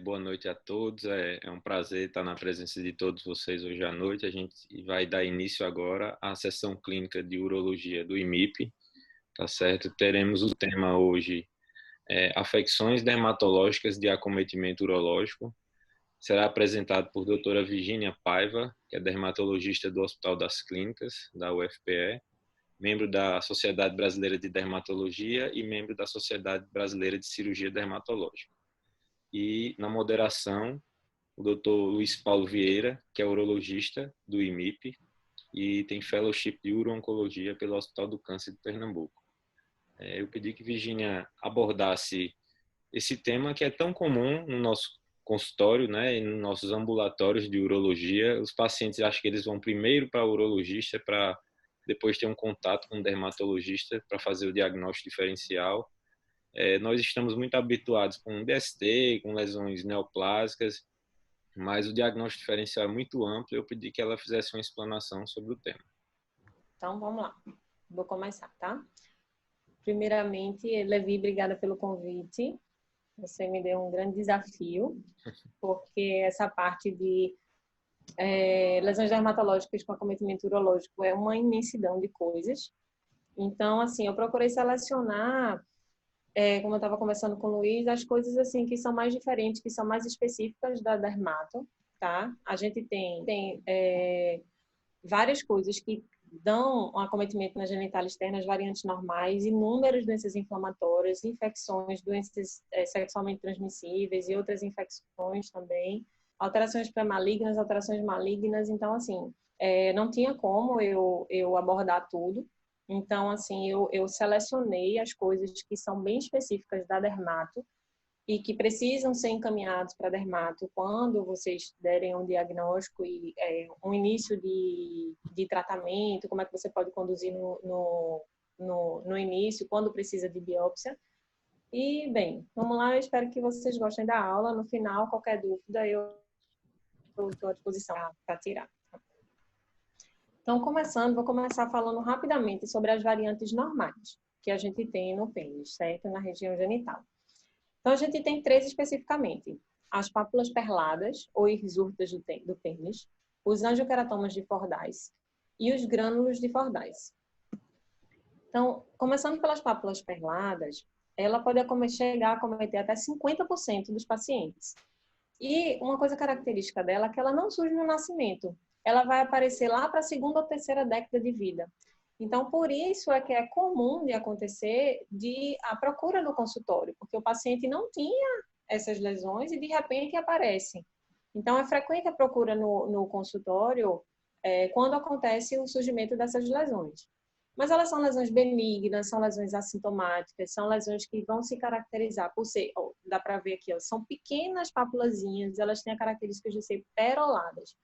Boa noite a todos. É um prazer estar na presença de todos vocês hoje à noite. A gente vai dar início agora à sessão clínica de urologia do IMIP, tá certo? Teremos o tema hoje, afecções dermatológicas de acometimento urológico. Será apresentado por doutora Virginia Paiva, que é dermatologista do Hospital das Clínicas, da UFPE, membro da Sociedade Brasileira de Dermatologia e membro da Sociedade Brasileira de Cirurgia Dermatológica. E na moderação, o Dr. Luiz Paulo Vieira, que é urologista do IMIP e tem fellowship de uro-oncologia pelo Hospital do Câncer de Pernambuco. Eu pedi que Virginia abordasse esse tema que é tão comum no nosso consultório, né, e nos nossos ambulatórios de urologia. Os pacientes acham que eles vão primeiro para o urologista para depois ter um contato com o dermatologista para fazer o diagnóstico diferencial. Nós estamos muito habituados com DST, com lesões neoplásicas, mas o diagnóstico diferencial é muito amplo. Eu pedi que ela fizesse uma explanação sobre o tema. Então, vamos lá. Vou começar, tá? Primeiramente, Levi, obrigada pelo convite. Você me deu um grande desafio, porque essa parte de lesões dermatológicas com acometimento urológico é uma imensidão de coisas. Então, assim, eu procurei selecionar, como eu estava conversando com o Luiz, as coisas assim que são mais diferentes, que são mais específicas da dermato, tá? A gente tem várias coisas que dão um acometimento na genital externa, as variantes normais, inúmeras doenças inflamatórias, infecções, doenças sexualmente transmissíveis e outras infecções também, alterações pré-malignas, alterações malignas. Então, assim, não tinha como eu abordar tudo. Então, assim, eu selecionei as coisas que são bem específicas da dermato e que precisam ser encaminhados para dermato quando vocês derem um diagnóstico e um início de tratamento, como é que você pode conduzir no início, quando precisa de biópsia. E, bem, vamos lá, eu espero que vocês gostem da aula. No final, qualquer dúvida, eu estou à disposição para tirar. Então, vou começar falando rapidamente sobre as variantes normais que a gente tem no pênis, certo? Na região genital. Então, a gente tem 3 especificamente: as pápulas perladas, ou hirsutas do pênis, os angiokeratomas de Fordyce e os grânulos de Fordyce. Então, começando pelas pápulas perladas, ela pode chegar a acometer até 50% dos pacientes. E uma coisa característica dela é que ela não surge no nascimento. Ela vai aparecer lá para a 2ª ou 3ª década de vida. Então, por isso é que é comum de acontecer a procura no consultório, porque o paciente não tinha essas lesões e, de repente, aparecem. Então, é frequente a procura no consultório quando acontece o surgimento dessas lesões. Mas elas são lesões benignas, são lesões assintomáticas, são lesões que vão se caracterizar por ser, dá para ver aqui, são pequenas papulazinhas, elas têm a característica de ser peroladas.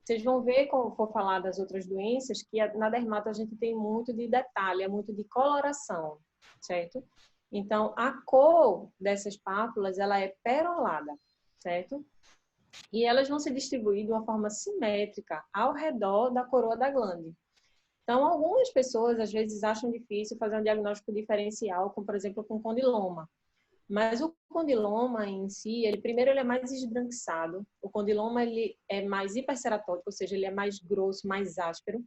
Vocês vão ver, quando for falar das outras doenças, que na dermato a gente tem muito de detalhe, muito de coloração, certo? Então, a cor dessas pápulas, ela é perolada, certo? E elas vão se distribuir de uma forma simétrica ao redor da coroa da glande. Então, algumas pessoas, às vezes, acham difícil fazer um diagnóstico diferencial, como, por exemplo, com condiloma. Mas o condiloma em si, primeiro ele é mais esbranquiçado. O condiloma ele é mais hiperceratótico, ou seja, ele é mais grosso, mais áspero.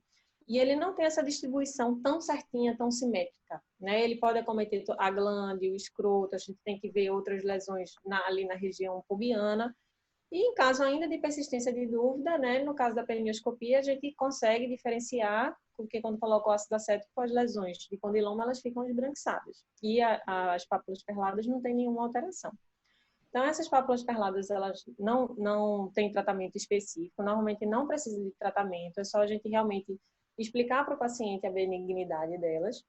E ele não tem essa distribuição tão certinha, tão simétrica, né? Ele pode acometer a glande, o escroto, a gente tem que ver outras lesões ali na região pubiana. E em caso ainda de persistência de dúvida, né, no caso da perineoscopia, a gente consegue diferenciar, porque quando coloca o ácido acético, as lesões de condiloma, elas ficam esbranquiçadas. E as pápulas perladas não têm nenhuma alteração. Então, essas pápulas perladas, elas não têm tratamento específico, normalmente não precisa de tratamento, é só a gente realmente explicar para o paciente a benignidade delas.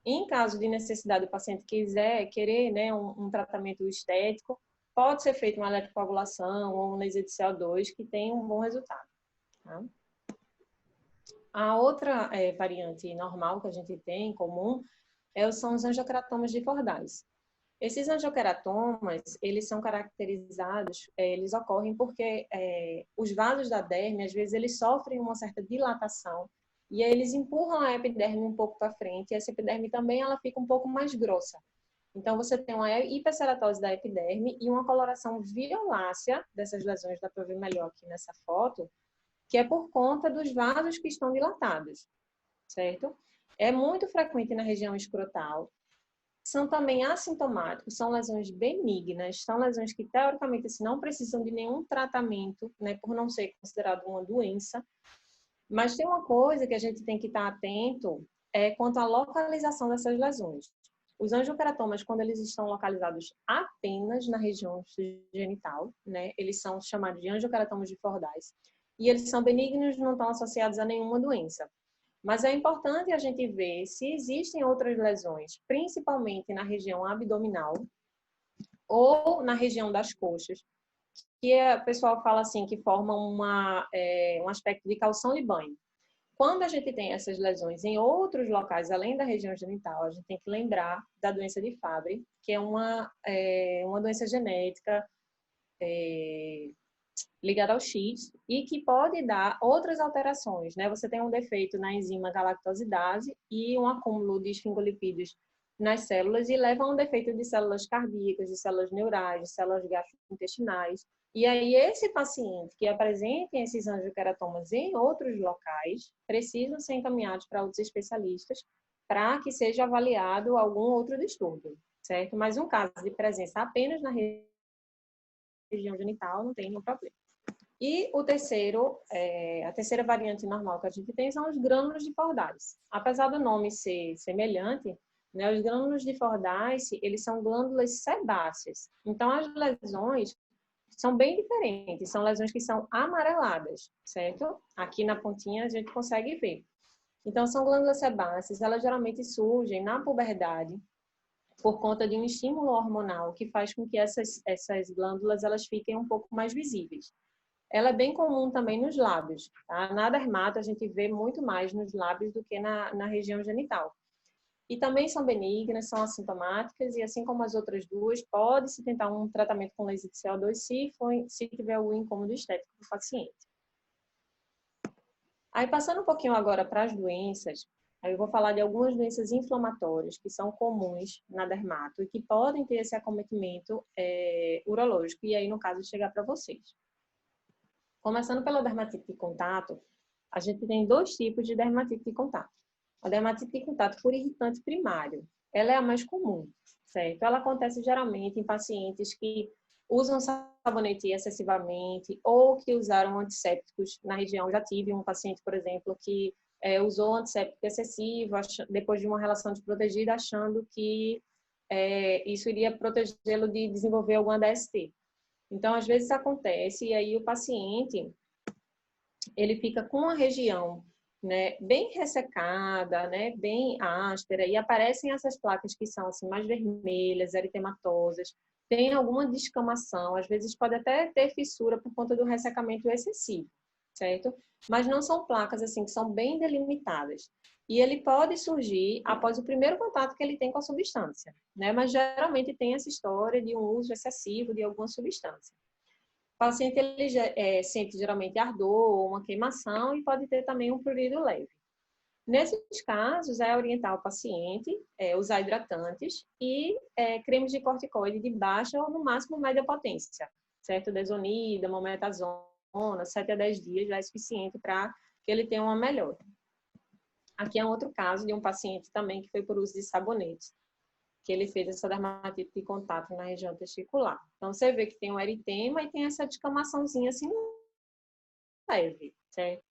E em caso de necessidade, o paciente querer, né, um tratamento estético, pode ser feita uma eletrocoagulação ou um laser de CO2 que tem um bom resultado. Tá? A outra variante normal que a gente tem em comum são os angiokeratomas de Fordyce. Esses angiokeratomas, eles são caracterizados, eles ocorrem porque os vasos da derme, às vezes, eles sofrem uma certa dilatação e aí eles empurram a epiderme um pouco para frente e essa epiderme também ela fica um pouco mais grossa. Então, você tem uma hiperceratose da epiderme e uma coloração violácea dessas lesões, dá para ver melhor aqui nessa foto, que é por conta dos vasos que estão dilatados, certo? É muito frequente na região escrotal. São também assintomáticos, são lesões benignas, são lesões que, teoricamente, assim, não precisam de nenhum tratamento, né, por não ser considerado uma doença. Mas tem uma coisa que a gente tem que estar atento quanto à localização dessas lesões. Os angiokeratomas, quando eles estão localizados apenas na região genital, né, eles são chamados de angiokeratomas de Fordyce, e eles são benignos, não estão associados a nenhuma doença. Mas é importante a gente ver se existem outras lesões, principalmente na região abdominal ou na região das coxas, que o pessoal fala assim, que formam um aspecto de calção de banho. Quando a gente tem essas lesões em outros locais, além da região genital, a gente tem que lembrar da doença de Fabry, que é uma doença genética ligada ao X e que pode dar outras alterações, né? Você tem um defeito na enzima galactosidase e um acúmulo de esfingolipídios nas células e leva a um defeito de células cardíacas, de células neurais, de células gastrointestinais. E aí, esse paciente que apresenta esses angiokeratomas em outros locais precisam ser encaminhados para outros especialistas para que seja avaliado algum outro distúrbio, certo? Mas um caso de presença apenas na região genital não tem nenhum problema. E o terceiro, a terceira variante normal que a gente tem são os grânulos de Fordyce. Apesar do nome ser semelhante, né, os grânulos de Fordyce, eles são glândulas sebáceas. Então, as lesões são bem diferentes. São lesões que são amareladas, certo? Aqui na pontinha a gente consegue ver. Então, são glândulas sebáceas. Elas geralmente surgem na puberdade por conta de um estímulo hormonal que faz com que essas glândulas elas fiquem um pouco mais visíveis. Ela é bem comum também nos lábios. Tá? Na dermato, a gente vê muito mais nos lábios do que na região genital. E também são benignas, são assintomáticas, e assim como as outras duas, pode-se tentar um tratamento com laser de CO2 se tiver o incômodo estético do paciente. Aí, passando um pouquinho agora para as doenças, aí eu vou falar de algumas doenças inflamatórias que são comuns na dermato e que podem ter esse acometimento urológico, e aí, no caso, chegar para vocês. Começando pela dermatite de contato, a gente tem dois tipos de dermatite de contato. A dermatite de contato por irritante primário, ela é a mais comum, certo? Ela acontece geralmente em pacientes que usam sabonete excessivamente ou que usaram antissépticos na região. Já tive um paciente, por exemplo, que usou antisséptico excessivo depois de uma relação desprotegida, achando que isso iria protegê-lo de desenvolver alguma DST. Então, às vezes acontece e aí o paciente, ele fica com a região, né, bem ressecada, né, bem áspera, e aparecem essas placas que são assim mais vermelhas, eritematosas, tem alguma descamação, às vezes pode até ter fissura por conta do ressecamento excessivo, certo? Mas não são placas assim que são bem delimitadas. E ele pode surgir após o primeiro contato que ele tem com a substância, né? Mas geralmente tem essa história de um uso excessivo de alguma substância. O paciente ele sente geralmente ardor ou uma queimação e pode ter também um prurido leve. Nesses casos, é orientar o paciente usar hidratantes e cremes de corticoide de baixa ou no máximo média potência, certo? Desonida, mometazona, 7 a 10 dias já é suficiente para que ele tenha uma melhora. Aqui é um outro caso de um paciente também que foi por uso de sabonetes, que ele fez essa dermatite de contato na região testicular. Então, você vê que tem um eritema e tem essa descamaçãozinha assim leve, certo?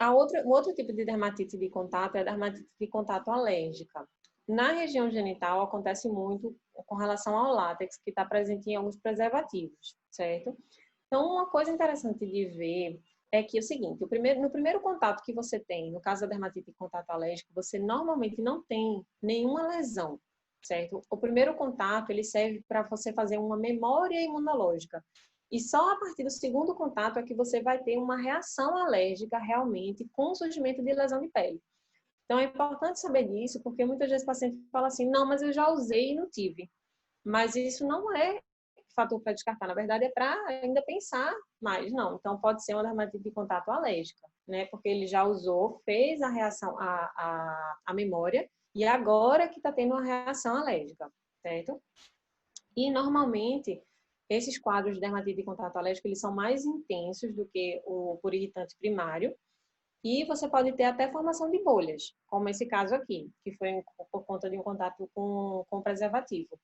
O outro tipo de dermatite de contato é a dermatite de contato alérgica. Na região genital, acontece muito com relação ao látex, que está presente em alguns preservativos, certo? Então, uma coisa interessante de ver é que é o seguinte, no primeiro contato que você tem, no caso da dermatite de contato alérgico, você normalmente não tem nenhuma lesão, certo? O primeiro contato, ele serve para você fazer uma memória imunológica. E só a partir do segundo contato é que você vai ter uma reação alérgica realmente com o surgimento de lesão de pele. Então, é importante saber disso, porque muitas vezes o paciente fala assim, não, mas eu já usei e não tive. Mas isso não é fator para descartar, na verdade é para ainda pensar mais, não. Então pode ser uma dermatite de contato alérgica, né? Porque ele já usou, fez a reação, a memória, e agora que está tendo uma reação alérgica. certo? E, normalmente, esses quadros de dermatite de contato alérgico, eles são mais intensos do que o por irritante primário, e você pode ter até formação de bolhas, como esse caso aqui, que foi por conta de um contato com preservativo.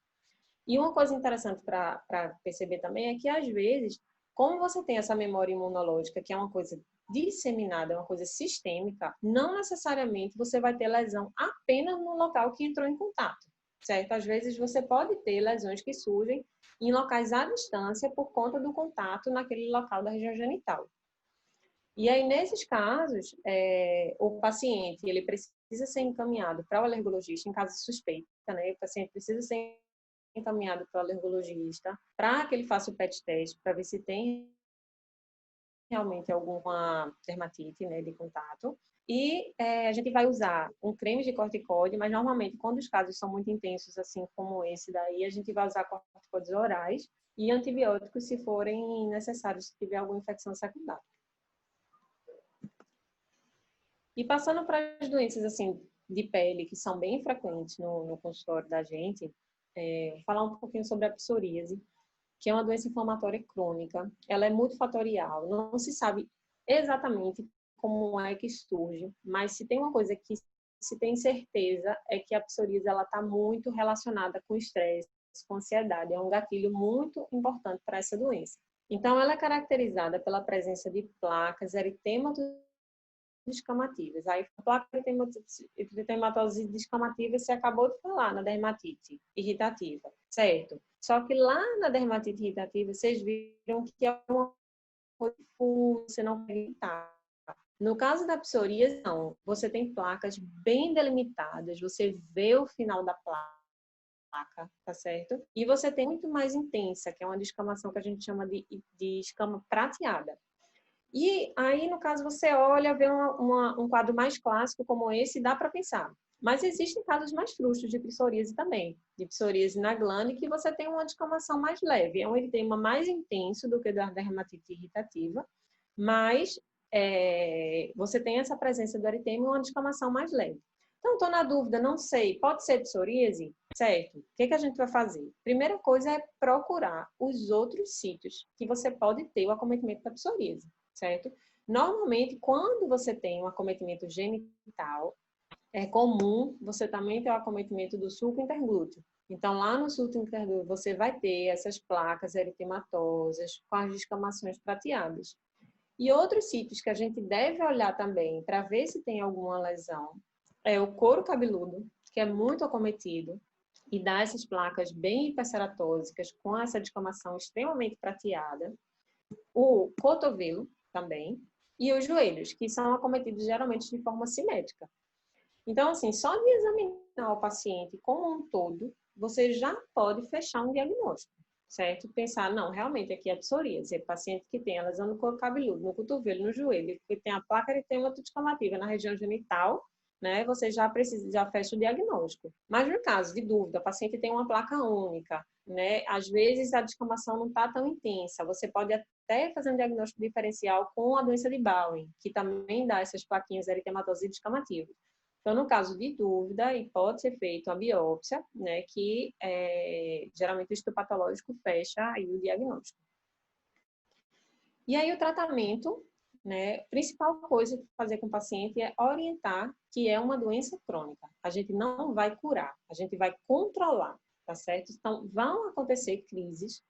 E uma coisa interessante para perceber também é que, às vezes, como você tem essa memória imunológica, que é uma coisa disseminada, é uma coisa sistêmica, não necessariamente você vai ter lesão apenas no local que entrou em contato, certo? Às vezes você pode ter lesões que surgem em locais à distância por conta do contato naquele local da região genital. E aí, nesses casos, o paciente ele precisa ser encaminhado para o alergologista em caso de suspeita, né? O paciente precisa ser encaminhado para o alergologista para que ele faça o PET teste para ver se tem realmente alguma dermatite, né, de contato. E a gente vai usar um creme de corticoide, mas normalmente quando os casos são muito intensos, assim como esse daí, a gente vai usar corticoides orais e antibióticos se forem necessários, se tiver alguma infecção secundária. E passando para as doenças assim de pele, que são bem frequentes no consultório da gente, falar um pouquinho sobre a psoríase, que é uma doença inflamatória crônica. Ela é multifatorial, não se sabe exatamente como é que surge, mas se tem uma coisa que se tem certeza é que a psoríase ela está muito relacionada com estresse, com ansiedade. É um gatilho muito importante para essa doença. Então, ela é caracterizada pela presença de placas eritemato descamativas. Aí, a placa eritematose descamativa, você acabou de falar, na dermatite irritativa, certo? Só que lá na dermatite irritativa, vocês viram que é uma coisa que você não pode evitar. No caso da psoríase, não. Você tem placas bem delimitadas, você vê o final da placa, tá certo? E você tem muito mais intensa, que é uma descamação que a gente chama de escama prateada. E aí, no caso, você olha, vê um quadro mais clássico como esse, dá para pensar. Mas existem casos mais frustros de psoríase também, de psoríase na glande, que você tem uma descamação mais leve. É um eritema mais intenso do que da dermatite irritativa, mas você tem essa presença do eritema e uma descamação mais leve. Então, estou na dúvida, não sei, pode ser psoríase? Certo. O que a gente vai fazer? Primeira coisa é procurar os outros sítios que você pode ter o acometimento da psoríase, certo? Normalmente, quando você tem um acometimento genital, é comum você também ter o acometimento do sulco interglúteo. Então, lá no sulco interglúteo, você vai ter essas placas eritematosas com as descamações prateadas. E outros sítios que a gente deve olhar também para ver se tem alguma lesão é o couro cabeludo, que é muito acometido e dá essas placas bem hiperceratósicas com essa descamação extremamente prateada. O cotovelo também e os joelhos, que são acometidos geralmente de forma simétrica. Então, assim, só de examinar o paciente como um todo, você já pode fechar um diagnóstico, certo? Pensar, não, realmente aqui é psoríase, é paciente que tem a lesão no couro cabeludo, no cotovelo, no joelho, que tem a placa eritema-descamativa na região genital, né? Você já fecha o diagnóstico. Mas no caso de dúvida, o paciente tem uma placa única, né? Às vezes a descamação não está tão intensa, você pode até fazer um diagnóstico diferencial com a doença de Bowen, que também dá essas plaquinhas eritematosas e descamativas. Então, no caso de dúvida, pode ser feita a biópsia, né, que geralmente o histopatológico fecha aí o diagnóstico. E aí o tratamento, né, a principal coisa que fazer com o paciente é orientar que é uma doença crônica. A gente não vai curar, a gente vai controlar, tá certo? Então, vão acontecer crises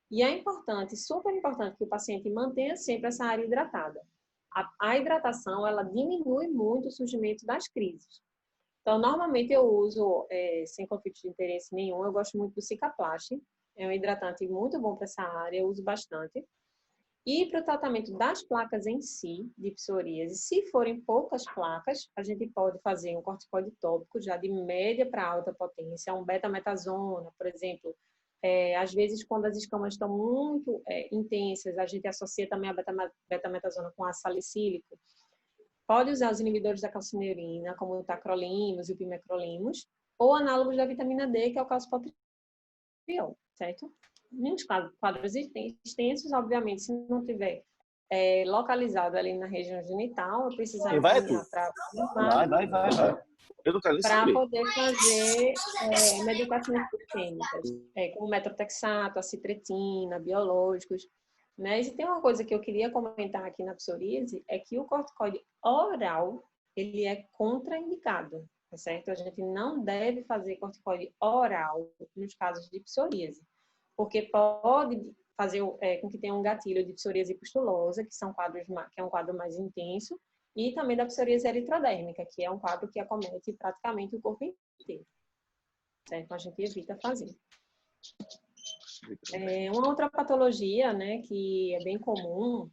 e é importante, super importante, que o paciente mantenha sempre essa área hidratada. A hidratação, ela diminui muito o surgimento das crises. Então, normalmente eu uso, sem conflito de interesse nenhum, eu gosto muito do Cicaplast. É um hidratante muito bom para essa área, eu uso bastante. E para o tratamento das placas em si, de psoríase, se forem poucas placas, a gente pode fazer um corticoide tópico, já de média para alta potência, um betametasona, por exemplo. Às vezes, quando as escamas estão muito intensas, a gente associa também a betametasona com ácido salicílico. Pode usar os inibidores da calcineurina, como o tacrolimus e o pimecrolimus, ou análogos da vitamina D, que é o calcipotriol, certo? Nos quadros extensos, obviamente, se não tiver localizado ali na região genital, eu precisar Vai, encaminhar para vai. Eu não quero nem para saber. poder fazer medicações sistêmicas, como metrotexato, acitretina, biológicos. Né? E se tem uma coisa que eu queria comentar aqui na psoríase, é que o corticoide oral, ele é contraindicado, tá certo? A gente não deve fazer corticoide oral nos casos de psoríase, porque pode fazer com que tenha um gatilho de psoríase pustulosa, que é um quadro mais intenso, e também da psoríase eritrodérmica, que é um quadro que acomete praticamente o corpo inteiro. Certo? Então, a gente evita fazer. Uma outra patologia, né, que é bem comum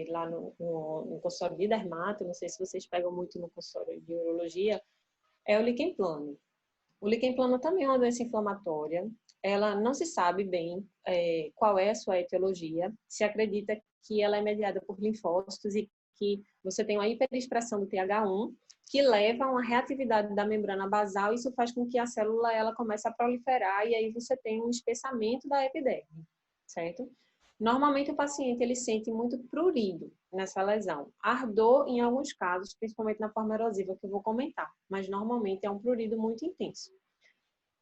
lá no consultório de dermato, não sei se vocês pegam muito no consultório de urologia, é o líquen plano. O líquen plano também é uma doença inflamatória. Ela não se sabe bem qual é a sua etiologia. Se acredita que ela é mediada por linfócitos e que você tem uma hiperexpressão do TH1 que leva a uma reatividade da membrana basal. Isso faz com que a célula ela comece a proliferar e aí você tem um espessamento da epiderme, certo? Normalmente o paciente ele sente muito prurido nessa lesão. Ardor em alguns casos, principalmente na forma erosiva que eu vou comentar, mas normalmente é um prurido muito intenso.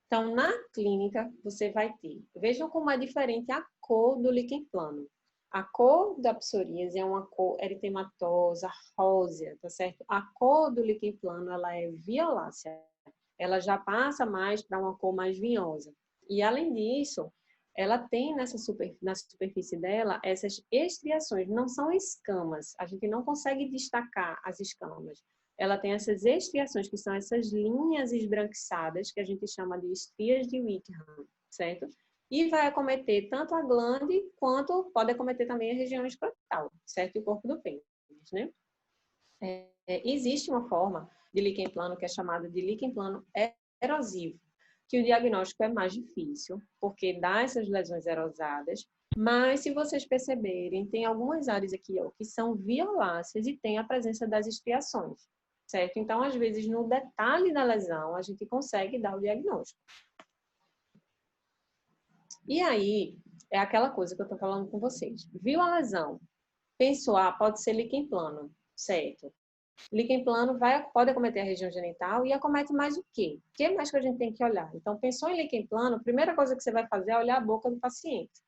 Então, na clínica, você vai ter... Vejam como é diferente a cor do líquen plano. A cor da psoríase é uma cor eritematosa, rósea, tá certo? A cor do líquen plano, ela é violácea. Ela já passa mais para uma cor mais vinhosa. E, além disso, ela tem na superfície dela essas estriações. Não são escamas. A gente não consegue destacar as escamas. Ela tem essas estriações, que são essas linhas esbranquiçadas, que a gente chama de estrias de Wickham, certo? E vai acometer tanto a glande, quanto pode acometer também a região escrotal, certo? E o corpo do pênis, né? Existe uma forma de líquen plano que é chamada de líquen plano erosivo, que o diagnóstico é mais difícil, porque dá essas lesões erosadas, mas se vocês perceberem, tem algumas áreas aqui que são violáceas e tem a presença das estriações, certo? Então, às vezes, no detalhe da lesão, a gente consegue dar o diagnóstico. E aí, é aquela coisa que eu tô falando com vocês. Viu a lesão? Pensou, pode ser líquen plano, certo? Líquen plano pode acometer a região genital e acomete mais o quê? O que mais que a gente tem que olhar? Então, pensou em líquen plano, a primeira coisa que você vai fazer é olhar a boca do paciente.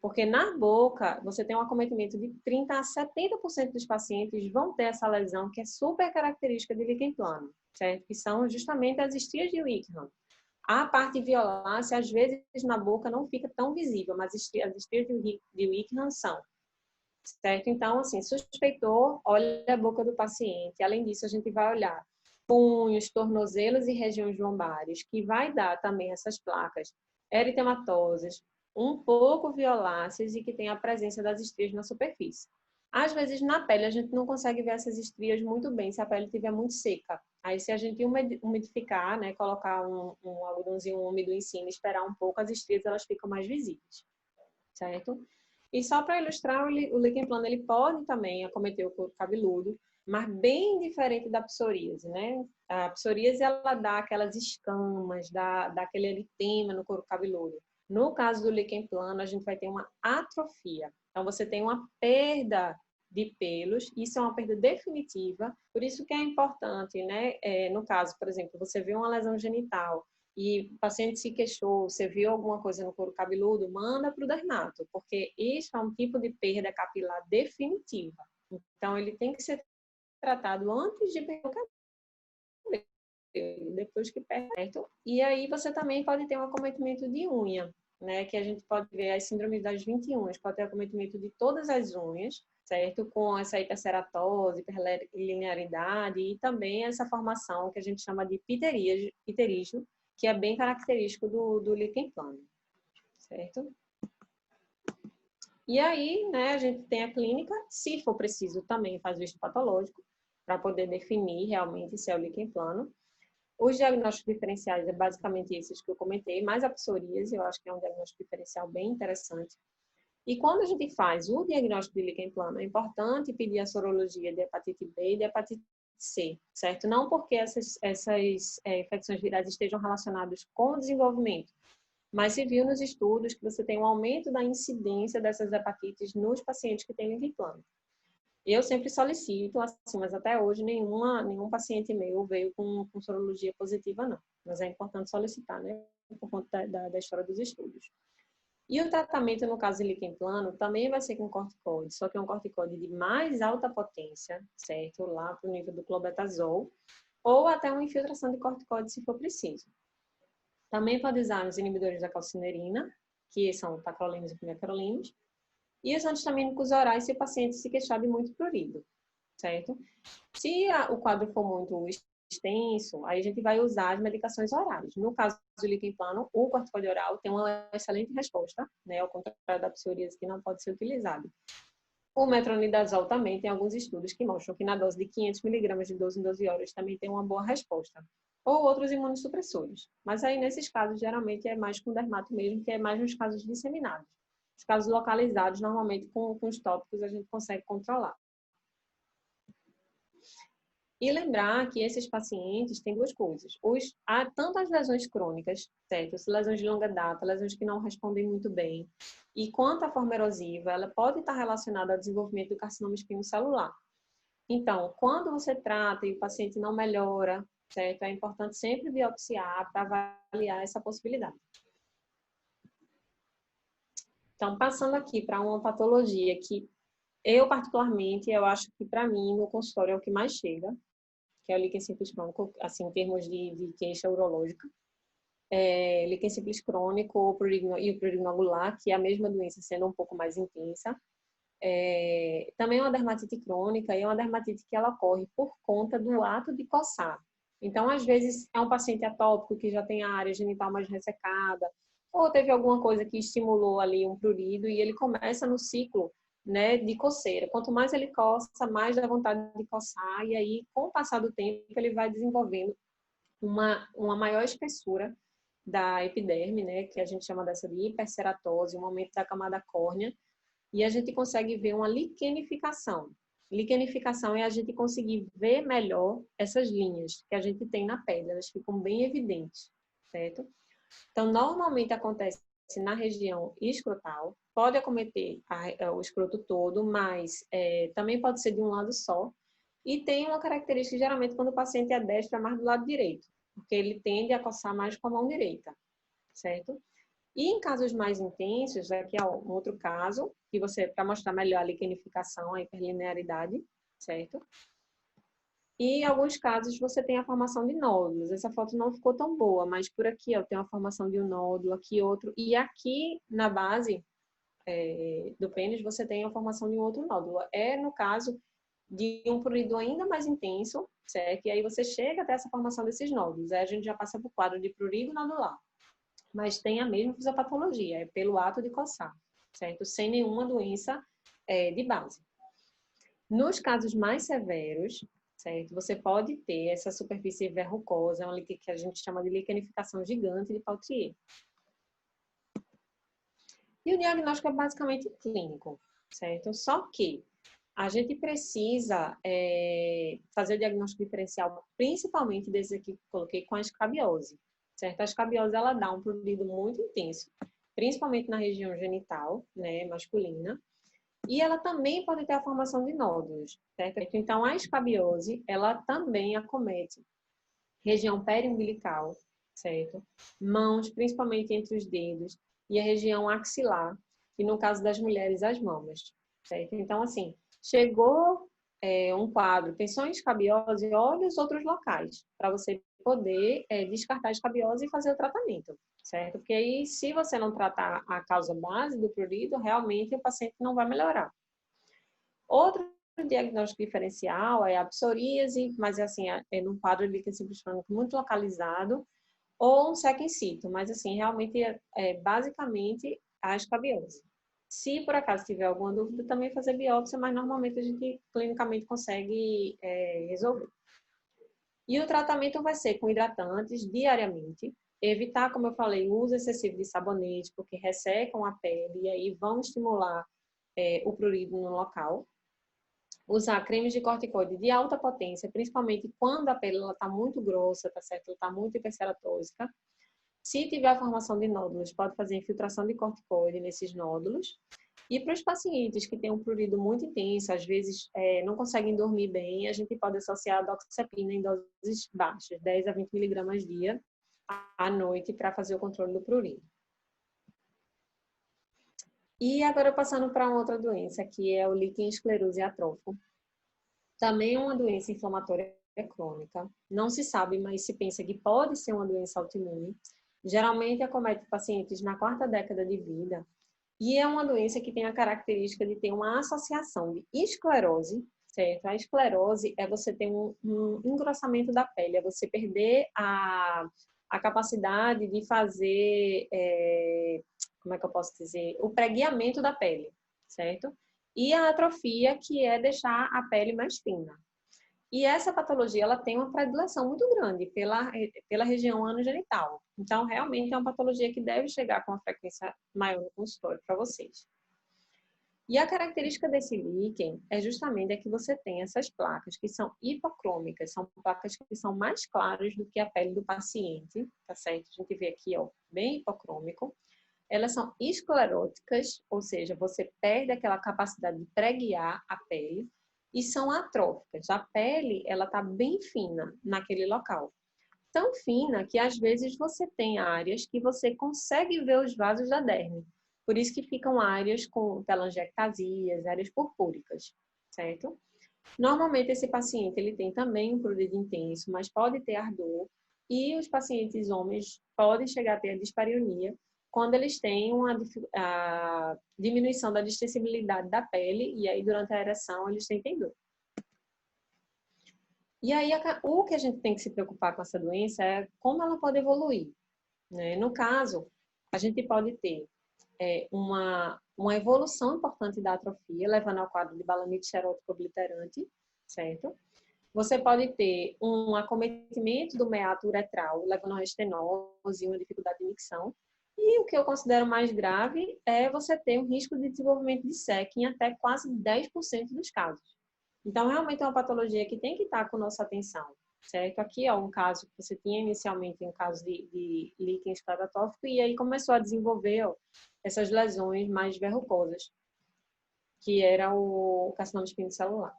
Porque na boca, você tem um acometimento de 30% a 70% dos pacientes vão ter essa lesão, que é super característica de líquen plano, certo? Que são justamente as estrias de Wickham. A parte violácea, às vezes, na boca não fica tão visível, mas as estrias de Wickham são. Certo? Então, assim, suspeitou, olha a boca do paciente. Além disso, a gente vai olhar punhos, tornozelos e regiões lombares, que vai dar também essas placas eritematosas, um pouco violáceas e que tem a presença das estrias na superfície. Às vezes, na pele, a gente não consegue ver essas estrias muito bem se a pele estiver muito seca. Aí, se a gente umidificar, né, colocar um algodãozinho úmido em cima e esperar um pouco, as estrias elas ficam mais visíveis, certo? E só para ilustrar, o líquen plano ele pode também acometer o couro cabeludo, mas bem diferente da psoríase, né? A psoríase ela dá aquelas escamas, dá aquele eritema no couro cabeludo. No caso do líquen plano, a gente vai ter uma atrofia. Então, você tem uma perda de pelos, isso é uma perda definitiva, por isso que é importante, né? No caso, por exemplo, você vê uma lesão genital e o paciente se queixou, você viu alguma coisa no couro cabeludo, manda para o dermato, porque isso é um tipo de perda capilar definitiva. Então, ele tem que ser tratado antes de perder o cabelo, depois que perde. E aí, você também pode ter um acometimento de unha, né? Que a gente pode ver as síndromes das 20 unhas, pode ter acometimento de todas as unhas, certo? Com essa hiperceratose, hiperlinearidade e também essa formação que a gente chama de pterígio, que é bem característico do líquen plano, certo? E aí, né, a gente tem a clínica, se for preciso também faz o histopatológico, para poder definir realmente se é o líquen plano. Os diagnósticos diferenciais é basicamente esses que eu comentei, mais a psoríase, eu acho que é um diagnóstico diferencial bem interessante. E quando a gente faz o diagnóstico de líquen plano, é importante pedir a sorologia de hepatite B e de hepatite C, certo? Não porque essas infecções virais estejam relacionadas com o desenvolvimento, Mas se viu nos estudos que você tem um aumento da incidência dessas hepatites nos pacientes que têm limpa-implante. Eu sempre solicito, assim, mas até hoje nenhum paciente meu veio com sorologia positiva, não. Mas é importante solicitar, né? Por conta da história dos estudos. E o tratamento, no caso de líquen plano, também vai ser com corticoide, só que é um corticoide de mais alta potência, certo? Lá para o nível do clobetasol, ou até uma infiltração de corticoide se for preciso. Também pode usar os inibidores da calcinerina, que são tacrolimus e quimecrolimus, e os antistamínicos orais se o paciente se queixar de muito prurido, certo? Se o quadro for muito extenso, aí a gente vai usar as medicações orais. No caso do líquen plano, o corticoide oral tem uma excelente resposta, né, ao contrário da psoríase, que não pode ser utilizado. O metronidazol também tem alguns estudos que mostram que na dose de 500 mg de 12 em 12 horas também tem uma boa resposta. Ou outros imunossupressores. Mas aí, nesses casos, geralmente é mais com dermato mesmo, que é mais nos casos disseminados. Os casos localizados, normalmente com os tópicos, a gente consegue controlar. E lembrar que esses pacientes têm duas coisas. Há tanto as lesões crônicas, certo? As lesões de longa data, lesões que não respondem muito bem. E quanto à forma erosiva, ela pode estar relacionada ao desenvolvimento do carcinoma espinocelular. Então, quando você trata e o paciente não melhora, certo? É importante sempre biopsiar para avaliar essa possibilidade. Então, passando aqui para uma patologia que eu, particularmente, eu acho que para mim, no consultório é o que mais chega, que é o líquen simples crônico, assim, em termos de queixa urológica. Líquen simples crônico e o prurigno agular, que é a mesma doença, sendo um pouco mais intensa. Também é uma dermatite crônica e é uma dermatite que ela ocorre por conta do ato de coçar. Então, às vezes, é um paciente atópico que já tem a área genital mais ressecada, ou teve alguma coisa que estimulou ali um prurido e ele começa no ciclo, né, de coceira. Quanto mais ele coça, mais dá vontade de coçar, e aí, com o passar do tempo, ele vai desenvolvendo uma maior espessura da epiderme, né, que a gente chama dessa de hiperceratose, um aumento da camada córnea, e a gente consegue ver uma liquenificação. Liquenificação é a gente conseguir ver melhor essas linhas que a gente tem na pele, elas ficam bem evidentes, certo? Então, normalmente acontece na região escrotal, pode acometer o escroto todo, mas também pode ser de um lado só. E tem uma característica, geralmente, quando o paciente é destro, é mais do lado direito, porque ele tende a coçar mais com a mão direita, certo? E em casos mais intensos, aqui é um outro caso, que você, para mostrar melhor a liquenificação, a hiperlinearidade, certo? E em alguns casos você tem a formação de nódulos. Essa foto não ficou tão boa, mas por aqui ó, tem a formação de um nódulo, aqui outro. E aqui na base do pênis você tem a formação de um outro nódulo. É no caso de um prurido ainda mais intenso, certo? E aí você chega até essa formação desses nódulos. Aí a gente já passa para o quadro de prurido nodular. Mas tem a mesma fisiopatologia, é pelo ato de coçar, certo? Sem nenhuma doença de base. Nos casos mais severos, certo? Você pode ter essa superfície verrucosa, que a gente chama de liquenificação gigante de Pautrier. E o diagnóstico é basicamente clínico, certo? Só que a gente precisa fazer o diagnóstico diferencial, principalmente desse aqui que eu coloquei, com a escabiose, certo? A escabiose, ela dá um prurido muito intenso, principalmente na região genital, né, masculina, e ela também pode ter a formação de nódulos, certo? Então, a escabiose, ela também acomete região periumbilical, certo? Mãos, principalmente entre os dedos, e a região axilar, e no caso das mulheres, as mamas, certo? Então, assim, chegou um quadro, pensou em escabiose, olha os outros locais, para você poder descartar a escabiose e fazer o tratamento, certo? Porque aí, se você não tratar a causa base do prurido, realmente o paciente não vai melhorar. Outro diagnóstico diferencial é a psoríase, mas assim, num quadro de líquen simples crônico muito localizado, ou um seco in situ, mas assim, realmente basicamente a escabiose. Se por acaso tiver alguma dúvida, também fazer biópsia, mas normalmente a gente clinicamente consegue resolver. E o tratamento vai ser com hidratantes diariamente, evitar, como eu falei, o uso excessivo de sabonete, porque ressecam a pele e aí vão estimular o prurido no local. Usar cremes de corticoide de alta potência, principalmente quando a pele está muito grossa, tá certo? Ela está muito hiperceratósica. Se tiver a formação de nódulos, pode fazer infiltração de corticoide nesses nódulos. E para os pacientes que têm um prurido muito intenso, às vezes não conseguem dormir bem, a gente pode associar a doxepina em doses baixas, 10 a 20 miligramas dia à noite, para fazer o controle do prurido. E agora passando para outra doença, que é o líquen esclerose atrófico. Também é uma doença inflamatória crônica. Não se sabe, mas se pensa que pode ser uma doença autoimune. Geralmente acomete pacientes na 4ª década de vida. E é uma doença que tem a característica de ter uma associação de esclerose, certo? A esclerose é você ter um engrossamento da pele, é você perder a capacidade de fazer, como é que eu posso dizer? O pregueamento da pele, certo? E a atrofia, que é deixar a pele mais fina. E essa patologia, ela tem uma predileção muito grande pela região anogenital. Então, realmente é uma patologia que deve chegar com uma frequência maior no consultório para vocês. E a característica desse líquen é justamente que você tem essas placas que são hipocrômicas, são placas que são mais claras do que a pele do paciente, tá certo? A gente vê aqui, ó, bem hipocrômico. Elas são escleróticas, ou seja, você perde aquela capacidade de preguiar a pele, e são atróficas. A pele, ela tá bem fina naquele local. Tão fina que às vezes você tem áreas que você consegue ver os vasos da derme. Por isso que ficam áreas com telangiectasias, áreas purpúricas, certo? Normalmente esse paciente, ele tem também um prurido intenso, mas pode ter ardor, e os pacientes homens podem chegar a ter a dispareunia quando eles têm a diminuição da distensibilidade da pele, e aí durante a ereção eles sentem dor. E aí o que a gente tem que se preocupar com essa doença é como ela pode evoluir, né? No caso, a gente pode ter uma evolução importante da atrofia, levando ao quadro de balanite xerótico obliterante, certo? Você pode ter um acometimento do meato uretral, levando a uma estenose e uma dificuldade de micção. E o que eu considero mais grave é você ter um risco de desenvolvimento de SEC em até quase 10% dos casos. Então, realmente é uma patologia que tem que estar com nossa atenção, certo? Aqui é um caso que você tinha inicialmente um caso de líquen esclerotófico, e aí começou a desenvolver essas lesões mais verrucosas, que era o carcinoma espinocelular.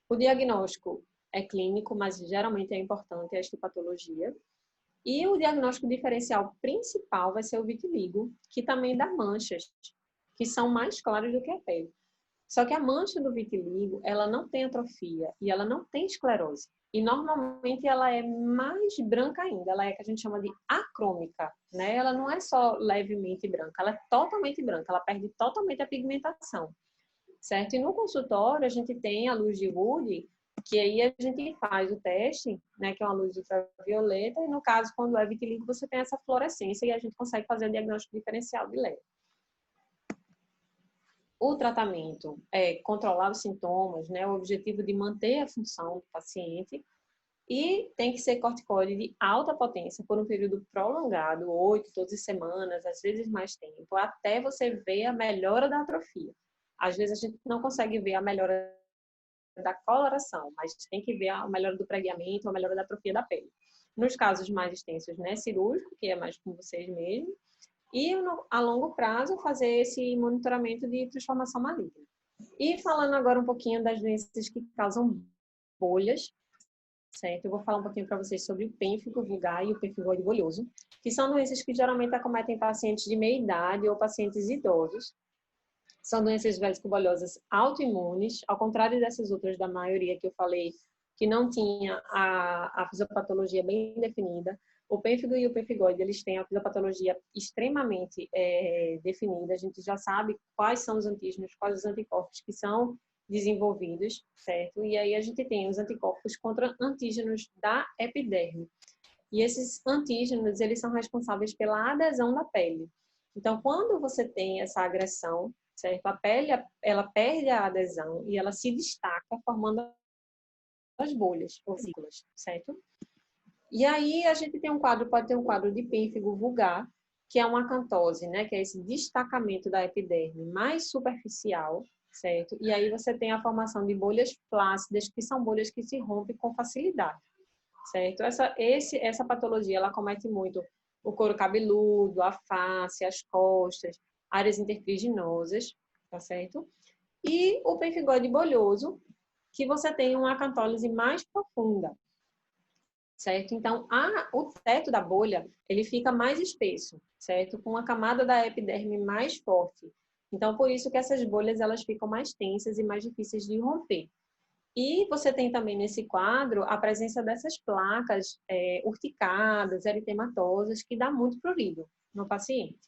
O diagnóstico é clínico, mas geralmente é importante a histopatologia. E o diagnóstico diferencial principal vai ser o vitiligo, que também dá manchas, que são mais claras do que a pele. Só que a mancha do vitiligo, ela não tem atrofia e ela não tem esclerose. E normalmente ela é mais branca ainda, ela é que a gente chama de acrômica, né? Ela não é só levemente branca, ela é totalmente branca, ela perde totalmente a pigmentação, certo? E no consultório a gente tem a luz de Wood, que aí a gente faz o teste, né, que é uma luz ultravioleta, e no caso, quando é vitiligo, você tem essa fluorescência e a gente consegue fazer o diagnóstico diferencial de LED. O tratamento é controlar os sintomas, né, o objetivo de manter a função do paciente, e tem que ser corticoide de alta potência por um período prolongado, 8, 12 semanas, às vezes mais tempo, até você ver a melhora da atrofia. Às vezes a gente não consegue ver a melhora da coloração, mas tem que ver a melhora do pregueamento, a melhora da atrofia da pele. Nos casos mais extensos, né, cirúrgico, que é mais com vocês mesmos, e a longo prazo fazer esse monitoramento de transformação maligna. E falando agora um pouquinho das doenças que causam bolhas, certo? Eu vou falar um pouquinho para vocês sobre o pênfigo vulgar e o pemfigoide bolhoso, que são doenças que geralmente acometem pacientes de meia idade ou pacientes idosos. São doenças vesico-bolhosas autoimunes, ao contrário dessas outras da maioria que eu falei, que não tinha a fisiopatologia bem definida. O pênfigo e o pemfigoide, eles têm a fisiopatologia extremamente definida. A gente já sabe quais são os antígenos, quais os anticorpos que são desenvolvidos, certo? E aí a gente tem os anticorpos contra antígenos da epiderme. E esses antígenos, eles são responsáveis pela adesão da pele. Então, quando você tem essa agressão, certo? A pele, ela perde a adesão e ela se destaca formando as bolhas, ou vesículas, certo? E aí a gente tem pode ter um quadro de pênfigo vulgar, que é uma acantose, né? Que é esse destacamento da epiderme mais superficial, certo? E aí você tem a formação de bolhas flácidas, que são bolhas que se rompem com facilidade, certo? Essa patologia, ela acomete muito o couro cabeludo, a face, as costas, áreas intertriginosas, tá certo? E o pemphigoide bolhoso, que você tem uma acantólise mais profunda, certo? Então, o teto da bolha, ele fica mais espesso, certo? Com a camada da epiderme mais forte. Então, por isso que essas bolhas, elas ficam mais tensas e mais difíceis de romper. E você tem também nesse quadro a presença dessas placas urticadas, eritematosas, que dá muito prurido no paciente.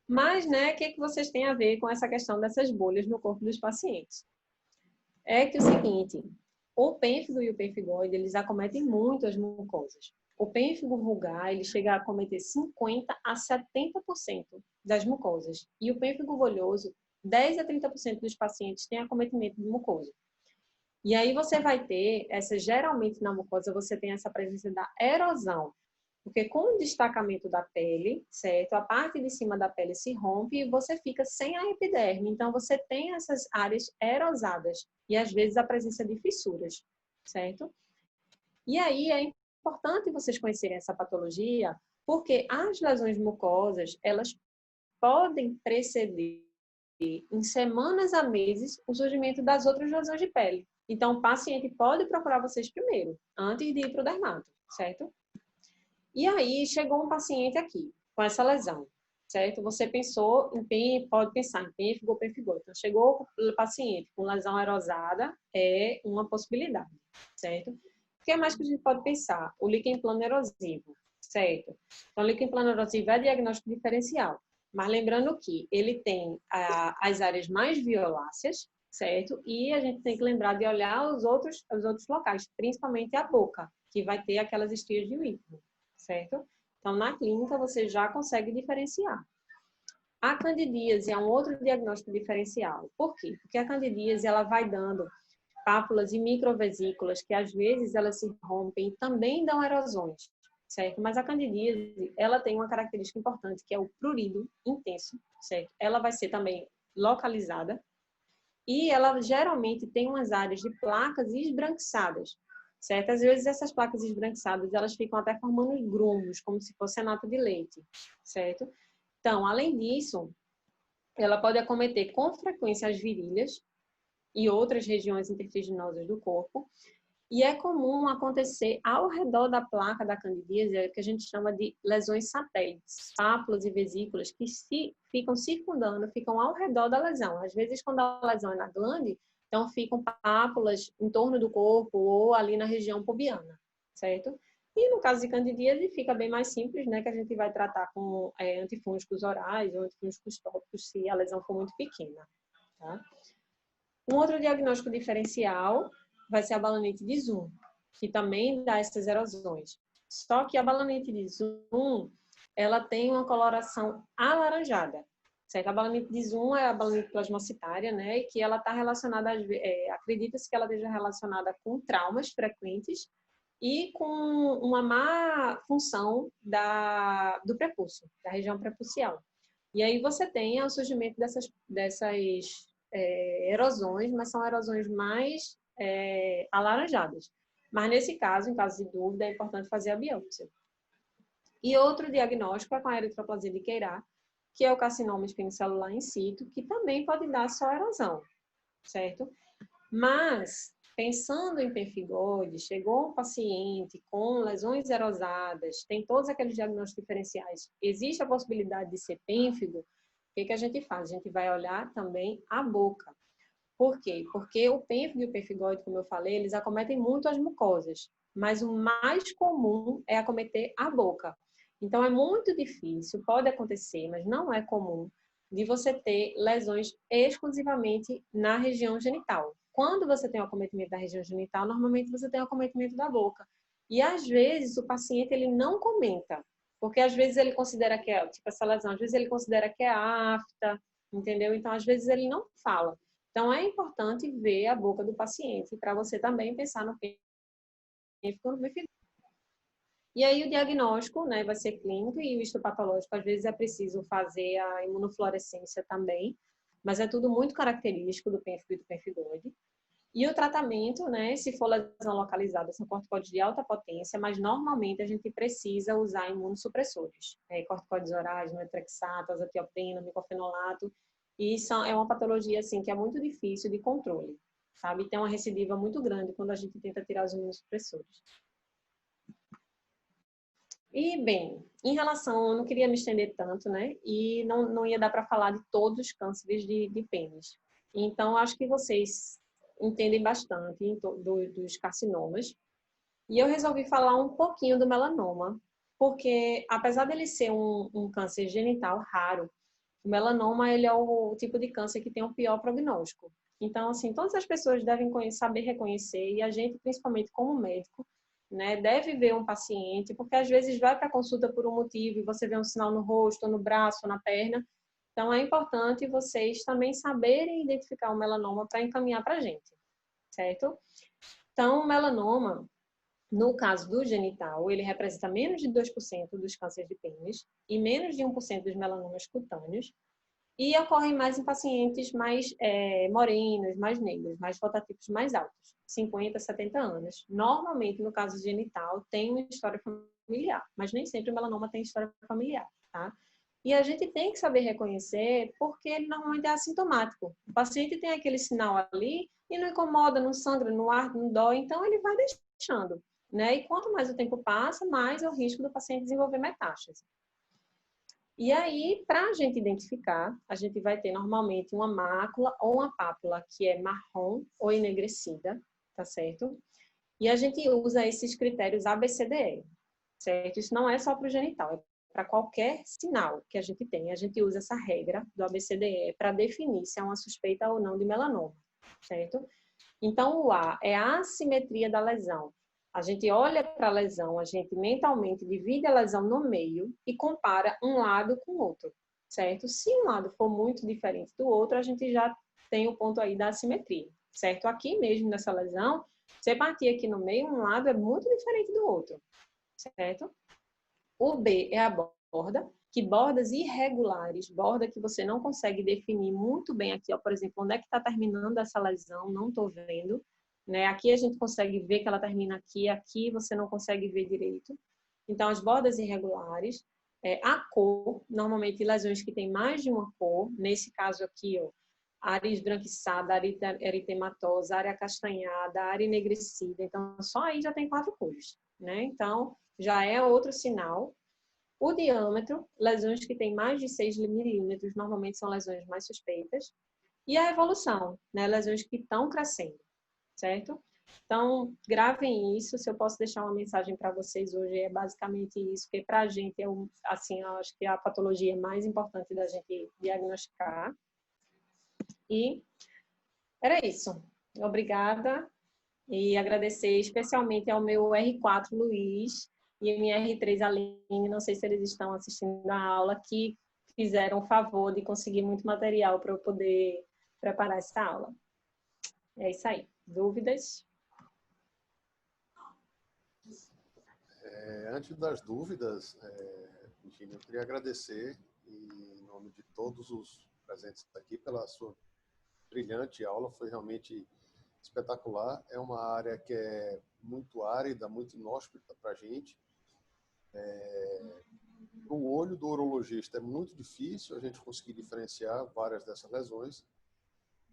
Mas, né, o que vocês têm a ver com essa questão dessas bolhas no corpo dos pacientes? É que o seguinte, o pênfigo e o pemphigoide, eles acometem muito as mucosas. O pênfigo vulgar, ele chega a acometer 50% a 70% das mucosas. E o pênfigo bolhoso, 10% a 30% dos pacientes têm acometimento de mucosa. E aí você vai ter, geralmente na mucosa, você tem essa presença da erosão. Porque com o destacamento da pele, certo? A parte de cima da pele se rompe e você fica sem a epiderme. Então, você tem essas áreas erosadas e, às vezes, a presença de fissuras, certo? E aí, é importante vocês conhecerem essa patologia, porque as lesões mucosas, elas podem preceder, em semanas a meses, o surgimento das outras lesões de pele. Então, o paciente pode procurar vocês primeiro, antes de ir para o dermato, certo? E aí, chegou um paciente aqui, com essa lesão, certo? Você pensou pode pensar em pênfigo ou pemphigoide. Então, chegou o paciente com lesão erosada, é uma possibilidade, certo? O que mais que a gente pode pensar? O líquen plano erosivo, certo? Então, o líquen plano erosivo é diagnóstico diferencial. Mas lembrando que ele tem as áreas mais violáceas, certo? E a gente tem que lembrar de olhar os outros locais, principalmente a boca, que vai ter aquelas estrias de líquido, certo? Então, na clínica, você já consegue diferenciar. A candidíase é um outro diagnóstico diferencial. Por quê? Porque a candidíase, ela vai dando pápulas e microvesículas que, às vezes, elas se rompem e também dão erosões, certo? Mas a candidíase, ela tem uma característica importante, que é o prurido intenso, certo? Ela vai ser também localizada e ela geralmente tem umas áreas de placas esbranquiçadas, certo? Às vezes essas placas esbranquiçadas, elas ficam até formando grumos, como se fosse a nata de leite, certo? Então, além disso, ela pode acometer com frequência as virilhas e outras regiões intertriginosas do corpo, e é comum acontecer ao redor da placa da candidíase, que a gente chama de lesões satélites, pápulas e vesículas que ficam circundando, ficam ao redor da lesão. Às vezes, quando a lesão é na glande, então ficam pápulas em torno do corpo ou ali na região pubiana, certo? E no caso de candidíase, fica bem mais simples, né? Que a gente vai tratar com antifúngicos orais ou antifúngicos tópicos se a lesão for muito pequena, tá? Um outro diagnóstico diferencial vai ser a balanite de Zoom, que também dá essas erosões. Só que a balanite de Zoom, ela tem uma coloração alaranjada, certo? A balanite de Zoom é a balanite plasmocitária, né? E que ela está relacionada, acredita-se que ela esteja relacionada com traumas frequentes e com uma má função do prepúcio, da região prepucial. E aí você tem o surgimento dessas erosões, mas são erosões mais alaranjadas. Mas nesse caso, em caso de dúvida, é importante fazer a biópsia. E outro diagnóstico é com a eritroplasia de Queirach, que é o carcinoma espinocelular in situ, que também pode dar só erosão, certo? Mas, pensando em pemphigoide, chegou um paciente com lesões erosadas, tem todos aqueles diagnósticos diferenciais, existe a possibilidade de ser pênfigo, o que a gente faz? A gente vai olhar também a boca. Por quê? Porque o pênfigo e o pemphigoide, como eu falei, eles acometem muito as mucosas, mas o mais comum é acometer a boca. Então, é muito difícil, pode acontecer, mas não é comum, de você ter lesões exclusivamente na região genital. Quando você tem o acometimento da região genital, normalmente você tem o acometimento da boca. E, às vezes, o paciente ele não comenta, porque, às vezes, ele considera que é, tipo, essa lesão, às vezes ele considera que é afta, entendeu? Então, às vezes, ele não fala. Então, é importante ver a boca do paciente para você também pensar no pênfigo no pemphigoide. E aí o diagnóstico, né, vai ser clínico e o histopatológico, às vezes é preciso fazer a imunofluorescência também, mas é tudo muito característico do pênfigo e do pemphigoide. E o tratamento, né, se for lesão localizada, são corticoides de alta potência, mas normalmente a gente precisa usar imunossupressores, corticoides orais, metrexato, azathioprina, micofenolato, e isso é uma patologia, assim, que é muito difícil de controle, sabe? Tem uma recidiva muito grande quando a gente tenta tirar os imunossupressores. E, bem, em relação, eu não queria me estender tanto, né? E não ia dar para falar de todos os cânceres de pênis. Então, acho que vocês entendem bastante dos carcinomas. E eu resolvi falar um pouquinho do melanoma, porque apesar dele ser um câncer genital raro, o melanoma ele é o tipo de câncer que tem o pior prognóstico. Então, assim, todas as pessoas devem saber reconhecer, e a gente, principalmente como médico, né, deve ver um paciente, porque às vezes vai para a consulta por um motivo e você vê um sinal no rosto, ou no braço, ou na perna. Então, é importante vocês também saberem identificar o melanoma para encaminhar para a gente, certo? Então, o melanoma, no caso do genital, ele representa menos de 2% dos cânceres de pênis e menos de 1% dos melanomas cutâneos, e ocorrem mais em pacientes mais morenos, mais negros, mais fototipos mais altos, 50, 70 anos. Normalmente, no caso genital, tem uma história familiar, mas nem sempre o melanoma tem história familiar, tá? E a gente tem que saber reconhecer porque ele normalmente é assintomático. O paciente tem aquele sinal ali e não incomoda, não sangra, não arde, não dói, então ele vai deixando, né? E quanto mais o tempo passa, mais é o risco do paciente desenvolver metástase. E aí, para a gente identificar, a gente vai ter normalmente uma mácula ou uma pápula que é marrom ou enegrecida, tá certo? E a gente usa esses critérios ABCDE, certo? Isso não é só para o genital, é para qualquer sinal que a gente tem. A gente usa essa regra do ABCDE para definir se é uma suspeita ou não de melanoma, certo? Então, o A é a assimetria da lesão. A gente olha para a lesão, a gente mentalmente divide a lesão no meio e compara um lado com o outro, certo? Se um lado for muito diferente do outro, a gente já tem o ponto aí da assimetria, certo? Aqui mesmo nessa lesão, você partir aqui no meio, um lado é muito diferente do outro, certo? O B é a borda, que bordas irregulares, borda que você não consegue definir muito bem aqui, ó, por exemplo, onde é que está terminando essa lesão, não estou vendo, né? Aqui a gente consegue ver que ela termina aqui, aqui você não consegue ver direito. Então, as bordas irregulares, a cor, normalmente lesões que têm mais de uma cor, nesse caso aqui, ó, área esbranquiçada, área eritematosa, área acastanhada, área enegrecida. Então, só aí já tem 4 cores, né? Então, já é outro sinal. O diâmetro, lesões que têm mais de 6 milímetros, normalmente são lesões mais suspeitas. E a evolução, né? Lesões que estão crescendo, certo? Então, gravem isso. Se eu posso deixar uma mensagem para vocês hoje, é basicamente isso, que para a gente é, assim, eu acho que é a patologia mais importante da gente diagnosticar. E era isso. Obrigada. E agradecer especialmente ao meu R4 Luiz e a minha R3 Aline, não sei se eles estão assistindo a aula, que fizeram o favor de conseguir muito material para eu poder preparar essa aula. É isso aí. Dúvidas? Antes das dúvidas, Virginia, eu queria agradecer, em nome de todos os presentes aqui, pela sua brilhante aula, foi realmente espetacular. É uma área que é muito árida, muito inóspita para a gente. Para o olho do urologista é muito difícil a gente conseguir diferenciar várias dessas lesões.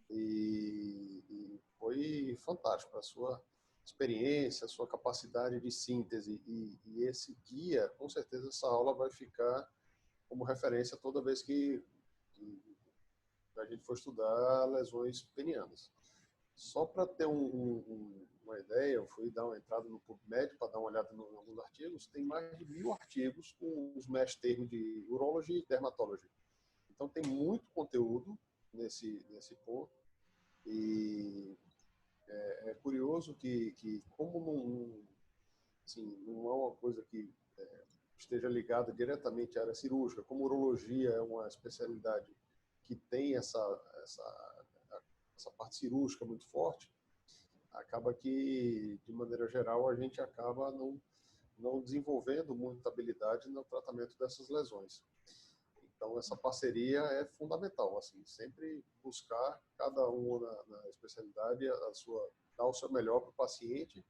E foi fantástico a sua experiência, a sua capacidade de síntese. E esse guia, com certeza, essa aula vai ficar como referência toda vez que a gente for estudar lesões penianas. Só para ter uma ideia, eu fui dar uma entrada no PubMed para dar uma olhada em alguns artigos, tem mais de 1000 artigos com os mestres termos de urologia e dermatologia. Então tem muito conteúdo nesse ponto, e é curioso que como não é uma coisa que esteja ligada diretamente à área cirúrgica, como urologia é uma especialidade que tem essa parte cirúrgica muito forte, acaba que, de maneira geral, a gente acaba não desenvolvendo muita habilidade no tratamento dessas lesões. Então, essa parceria é fundamental, assim, sempre buscar cada um na especialidade dar o seu melhor para o paciente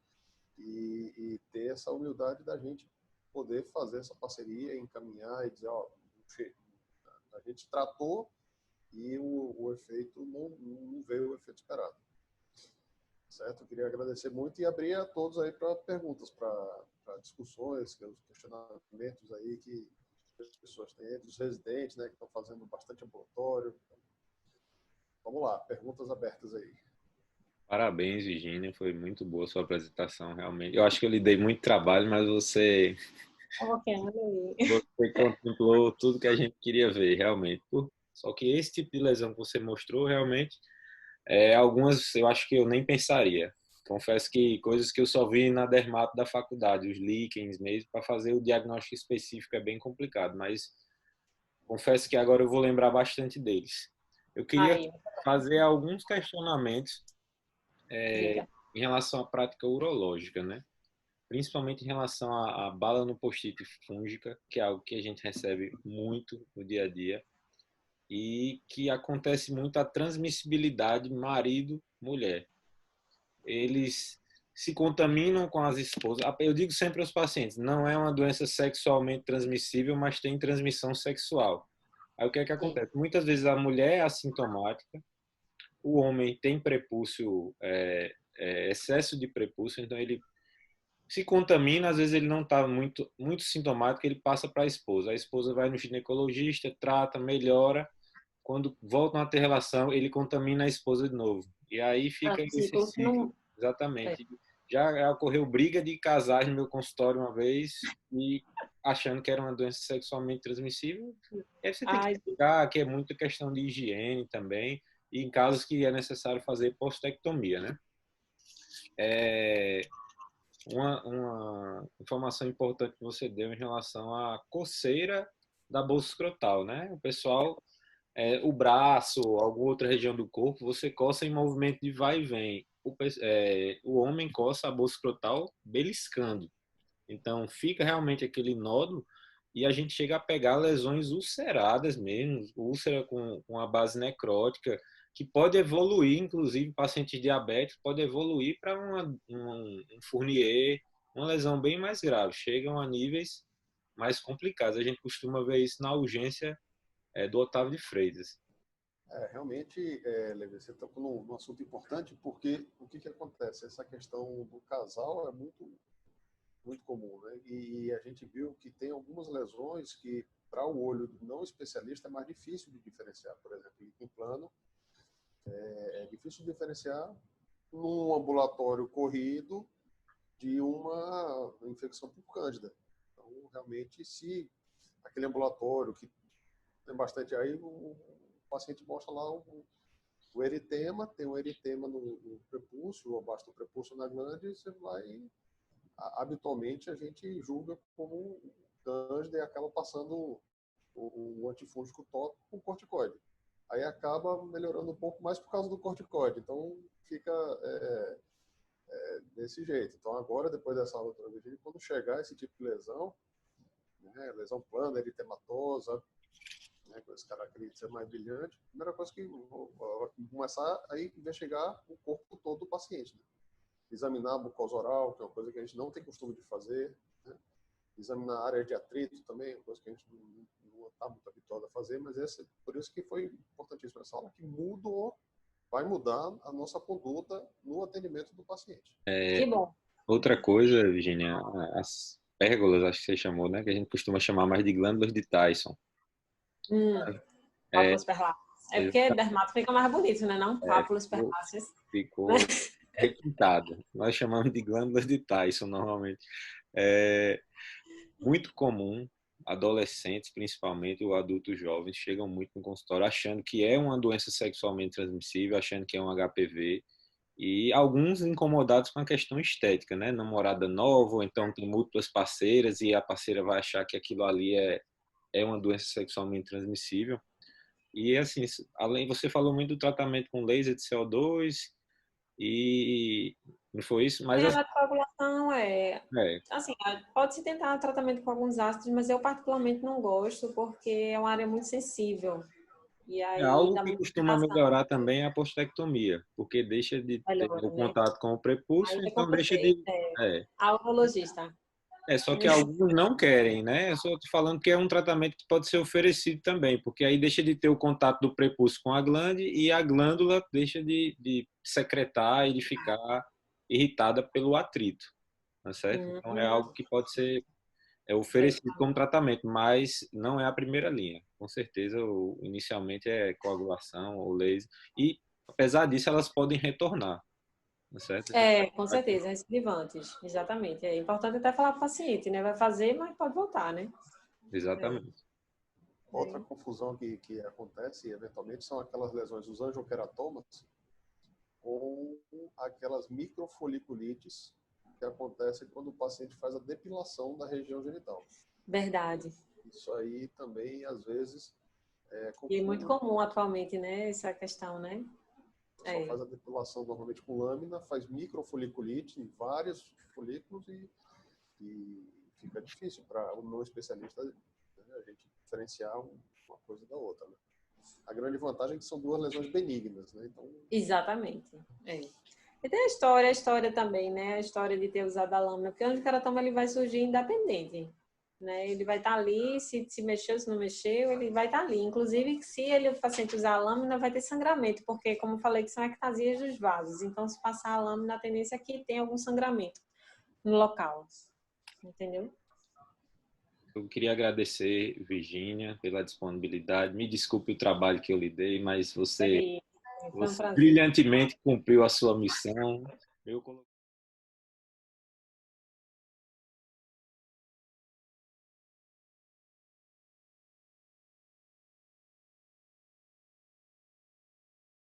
e ter essa humildade da gente poder fazer essa parceria, encaminhar e dizer, ó, a gente tratou e o efeito não veio o efeito esperado. Certo? Eu queria agradecer muito e abrir a todos aí para perguntas, para discussões, questionamentos aí que as pessoas têm, dos residentes, né, que estão fazendo bastante ambulatório. Vamos lá, perguntas abertas aí. Parabéns, Virginia. Foi muito boa a sua apresentação, realmente. Eu acho que eu lhe dei muito trabalho, mas você contemplou tudo que a gente queria ver, realmente. Só que esse tipo de lesão que você mostrou, realmente, algumas eu acho que eu nem pensaria. Confesso que coisas que eu só vi na dermato da faculdade, os líquens mesmo, para fazer o diagnóstico específico é bem complicado, mas confesso que agora eu vou lembrar bastante deles. Eu queria fazer alguns questionamentos em relação à prática urológica, né? Principalmente em relação à bala no post-it fúngica, que é algo que a gente recebe muito no dia a dia e que acontece muito a transmissibilidade marido-mulher. Eles se contaminam com as esposas. Eu digo sempre aos pacientes, não é uma doença sexualmente transmissível, mas tem transmissão sexual. Aí o que é que acontece? Muitas vezes a mulher é assintomática, o homem tem prepúcio, excesso de prepúcio, então ele se contamina, às vezes ele não está muito sintomático, ele passa para a esposa vai no ginecologista, trata, melhora, quando voltam a ter relação, ele contamina a esposa de novo. E aí fica esse ciclo. Exatamente. Já ocorreu briga de casais no meu consultório uma vez, e achando que era uma doença sexualmente transmissível. E aí você tem que explicar que é muito questão de higiene também, e em casos que é necessário fazer postectomia, né? Uma informação importante que você deu em relação à coceira da bolsa escrotal, né? O pessoal, o braço, alguma outra região do corpo, você coça em movimento de vai e vem. O homem coça a bolsa escrotal beliscando. Então, fica realmente aquele nódulo e a gente chega a pegar lesões ulceradas mesmo, úlcera com a base necrótica, que pode evoluir, inclusive pacientes diabéticos, pode evoluir para um Fournier, uma lesão bem mais grave. Chegam a níveis mais complicados. A gente costuma ver isso na urgência do Otávio de Freitas. Realmente, Levi, você tocou num assunto importante, porque o que acontece? Essa questão do casal é muito comum, né? E a gente viu que tem algumas lesões que, para o olho não especialista, é mais difícil de diferenciar. Por exemplo, em plano, é difícil de diferenciar num ambulatório corrido de uma infecção por cândida. Então, realmente, se aquele ambulatório que tem bastante aí, o paciente mostra lá o eritema, tem um eritema no prepúcio, ou abaixo do prepúcio na glândula, e você vai, habitualmente, a gente julga como cândida e acaba passando o antifúngico tópico com corticoide. Aí acaba melhorando um pouco mais por causa do corticoide. Então, fica desse jeito. Então, agora, depois dessa aula, quando chegar esse tipo de lesão, né, lesão plana, eritematosa, né, com esse característica mais brilhante, a primeira coisa que vou começar a investigar o corpo todo do paciente. Né? Examinar a mucosa oral, que é uma coisa que a gente não tem costume de fazer. Né? Examinar a área de atrito também, uma coisa que a gente não está muito habituado a fazer, mas por isso que foi importantíssimo essa aula, que vai mudar a nossa conduta no atendimento do paciente. Que bom. Outra coisa, Virginia, as pérgolas, acho que você chamou, né? Que a gente costuma chamar mais de glândulas de Tyson. Pápulas perláceas. Porque dermato fica mais bonito, né? Não? Pápulas perláceas. Ficou requintado. Nós chamamos de glândulas de Tyson, normalmente. Muito comum, adolescentes principalmente, ou adultos jovens, chegam muito no consultório achando que é uma doença sexualmente transmissível, achando que é um HPV, e alguns incomodados com a questão estética, né? Namorada nova, ou então tem múltiplas parceiras e a parceira vai achar que aquilo ali é uma doença sexualmente transmissível. E assim, além, você falou muito do tratamento com laser de CO2 e não foi isso? Mas Não, assim, pode-se tentar tratamento com alguns ácidos, mas eu particularmente não gosto porque é uma área muito sensível. E aí Algo dá que muita costuma irritação. melhorar também é a postectomia, porque deixa de ter Melhora, o né? contato com o Aí prepúcio, é então como deixa você, de... É, a urologista. só que alguns não querem, né? Eu só estou falando que é um tratamento que pode ser oferecido também, porque aí deixa de ter o contato do prepúcio com a glande e a glândula deixa de secretar e de ficar irritada pelo atrito, tá certo? Então é algo que pode ser oferecido como tratamento, mas não é a primeira linha. Com certeza, inicialmente é coagulação ou laser. E, apesar disso, elas podem retornar, tá certo? Com certeza, recidivantes, exatamente. É importante até falar para o paciente, né? Vai fazer, mas pode voltar, né? Exatamente. Outra confusão que acontece eventualmente são aquelas lesões, os angioqueratomas, ou aquelas microfoliculites que acontecem quando o paciente faz a depilação da região genital. Verdade. Isso aí também, às vezes, E é muito comum atualmente, né? Essa questão, né? Só faz a depilação normalmente com lâmina, faz microfoliculite em vários folículos e fica difícil para o não especialista, né, a gente diferenciar uma coisa da outra. Né? A grande vantagem é que são duas lesões benignas, né? Então... Exatamente. E tem a história também, né? A história de ter usado a lâmina, porque o angioqueratoma ele vai surgir independente. Né? Ele vai estar ali, se mexeu, se não mexeu, ele vai estar ali. Inclusive, se o paciente usar a lâmina, vai ter sangramento, porque, como eu falei, que são ectasias dos vasos. Então, se passar a lâmina, a tendência é que tem algum sangramento no local. Entendeu? Eu queria agradecer, Virgínia, pela disponibilidade. Me desculpe o trabalho que eu lhe dei, mas Foi um prazer. brilhantemente cumpriu a sua missão. Eu